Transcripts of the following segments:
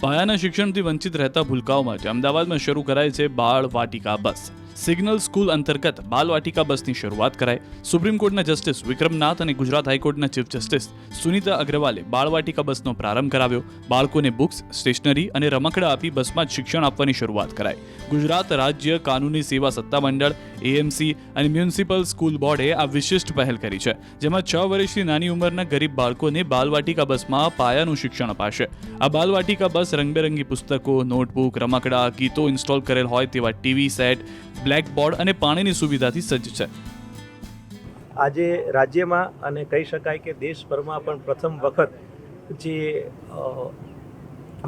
પાયાના શિક્ષણથી વંચિત રહેતા ભૂલકાઓ માટે અમદાવાદમાં શરૂ કરાય છે બાળ વાટિકા બસ। સિગ્નલ સ્કૂલ અંતર્ગત બાલ વાટિકા બસની શરૂઆત કરાઈ। સુપ્રીમ કોર્ટના જસ્ટિસ વિક્રમનાથ અને ગુજરાત હાઈકોર્ટના ચીફ જસ્ટિસ સુનીતા અગ્રવાલે બાળ વાટિકા બસનો પ્રારંભ કરાવ્યો। બાળકોને બુક્સ, સ્ટેશનરી અને રમકડા આપી બસમાં જ શિક્ષણ આપવાની શરૂઆત કરાઈ। ગુજરાત રાજ્ય કાનૂની સેવા સત્તામંડળ, એએમસી અને મ્યુનિસિપલ સ્કૂલ બોર્ડે આ વિશિષ્ટ પહેલ કરી છે, જેમાં 6 વર્ષથી નાની ઉંમરના ગરીબ બાળકોને બાલ વાટિકા બસમાં પાયાનું શિક્ષણ અપાશે। આ બાલ વાટિકા બસ રંગબેરંગી પુસ્તકો, નોટબુક, રમકડા, ગીતો ઇન્સ્ટોલ કરેલ હોય તેવા ટીવી સેટ, બ્લેક બોર્ડ અને પાણીની સુવિધાથી સજ્જ છે। આજે રાજ્યમાં અને કહી શકાય કે દેશભરમાં પણ પ્રથમ વખત જે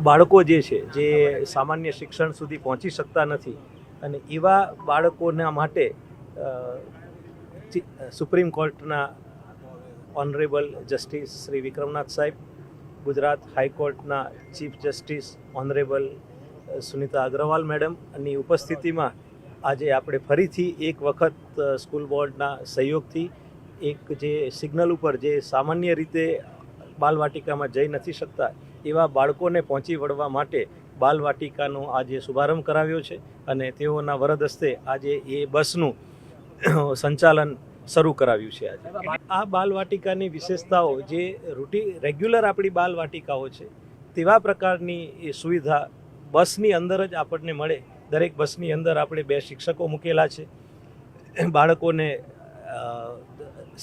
બાળકો જે છે જે સામાન્ય શિક્ષણ સુધી પહોંચી શકતા નથી અને એવા બાળકોના માટે સુપ્રીમ કોર્ટના ઓનરેબલ જસ્ટિસ શ્રી વિક્રમનાથ સાહેબ, ગુજરાત હાઈકોર્ટના chief justice honourable Sunita Agrawal મેડમની ઉપસ્થિતિમાં આજે આપણે ફરીથી એક વખત સ્કૂલ બોર્ડના સહયોગથી એક જે સિગ્નલ ઉપર જે સામાન્ય રીતે બાલવાટિકામાં જઈ નથી શકતા એવા બાળકોને પહોંચી વળવા માટે બાલવાટિકાનો આજે શુભારંભ કરાવ્યો છે અને તેઓના વરદ હસ્તે આજે એ બસનું સંચાલન શરૂ કરાવ્યું છે। આજે આ બાલવાટિકાની વિશેષતાઓ જે રેગ્યુલર આપણી બાલવાટિકાઓ છે તેવા પ્રકારની એ સુવિધા બસની અંદર જ આપણને મળે। દરેક બસની અંદર આપણે 2 શિક્ષકો મૂકેલા છે। બાળકોને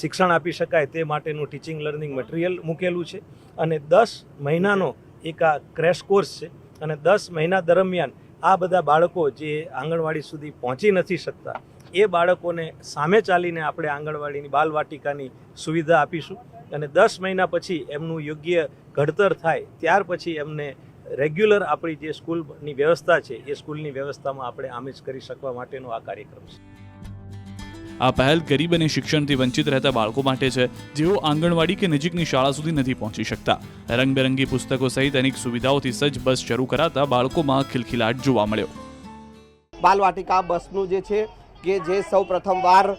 શિક્ષણ આપી શકાય તે માટેનું ટીચિંગ લર્નિંગ મટીરિયલ મૂકેલું છે અને 10 મહિનાનો એક આ ક્રેશ કોર્સ છે અને 10 મહિના દરમિયાન આ બધા બાળકો જે આંગણવાડી સુધી પહોંચી નથી શકતા એ બાળકોને સામે ચાલીને આપણે આંગણવાડીની બાલવાટિકાની સુવિધા આપીશું અને 10 મહિના પછી એમનું યોગ્ય ઘડતર થાય ત્યાર પછી એમને રેગ્યુલર આપણી જે સ્કૂલની વ્યવસ્થા છે એ સ્કૂલની વ્યવસ્થામાં આપણે આમેજ કરી શકવા માટેનો આ કાર્યક્રમ છે। આ પહેલ ગરીબ અને શિક્ષણથી વંચિત રહેતા બાળકો માટે છે, જેઓ આંગણવાડી કે નજીકની શાળા સુધી નથી પહોંચી શકતા। રંગબેરંગી પુસ્તકો સહિત અનેક સુવિધાઓથી સજ્જ બસ શરૂ કરાતા બાળકોમાં ખિલખિલાટ જોવા મળ્યો। બાલવાટિકા બસનું જે છે કે જે સૌ પ્રથમવાર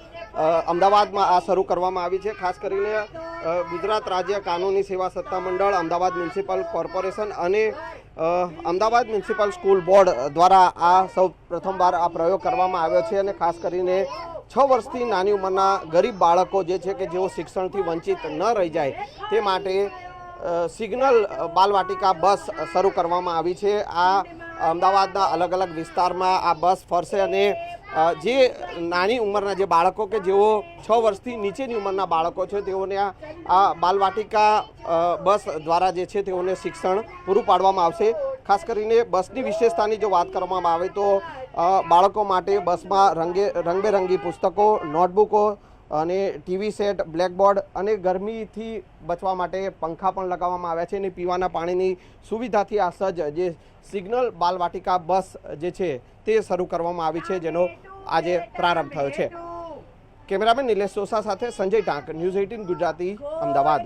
અમદાવાદમાં આ શરૂ કરવામાં આવી છે। ખાસ કરીને ગુજરાત રાજ્ય કાનૂની સેવા સત્તામંડળ, અમદાવાદ મ્યુનિસિપલ કોર્પોરેશન અને અમદાવાદ મ્યુનિસિપલ સ્કૂલ બોર્ડ દ્વારા આ સૌ પ્રથમવાર આ પ્રયોગ કરવામાં આવ્યો છે અને ખાસ કરીને 6 વર્ષથી નાની ઉંમરના ગરીબ બાળકો જે છે કે જેઓ શિક્ષણથી વંચિત ન રહી જાય તે માટે સિગ્નલ બાલવાટિકા બસ શરૂ કરવામાં આવી છે। આ અમદાવાદના અલગ અલગ વિસ્તારમાં આ બસ ફરશે અને જે નાની ઉંમરના જે બાળકો કે જેઓ 6 વર્ષથી નીચેની ઉંમરના બાળકો છે તેઓને આ બાલવાટિકા બસ દ્વારા જે છે તેઓને શિક્ષણ પૂરું પાડવામાં આવશે। ખાસ કરીને બસની વિશેષતાની જો વાત કરવામાં આવે તો બાળકો માટે બસમાં રંગબેરંગી પુસ્તકો, નોટબુકો અને ટીવી સેટ, બ્લેકબોર્ડ અને ગરમીથી બચવા માટે પંખા પણ લગાવવામાં આવ્યા છે અને પીવાના પાણીની સુવિધાથી આ સજ્જ જે સિગ્નલ બાલવાટિકા બસ જે છે તે શરૂ કરવામાં આવી છે, જેનો આજે પ્રારંભ થયો છે। કેમેરામેન નિલેશ સોસા સાથે સંજય ટાંક, ન્યૂઝ 18 ગુજરાતી, અમદાવાદ।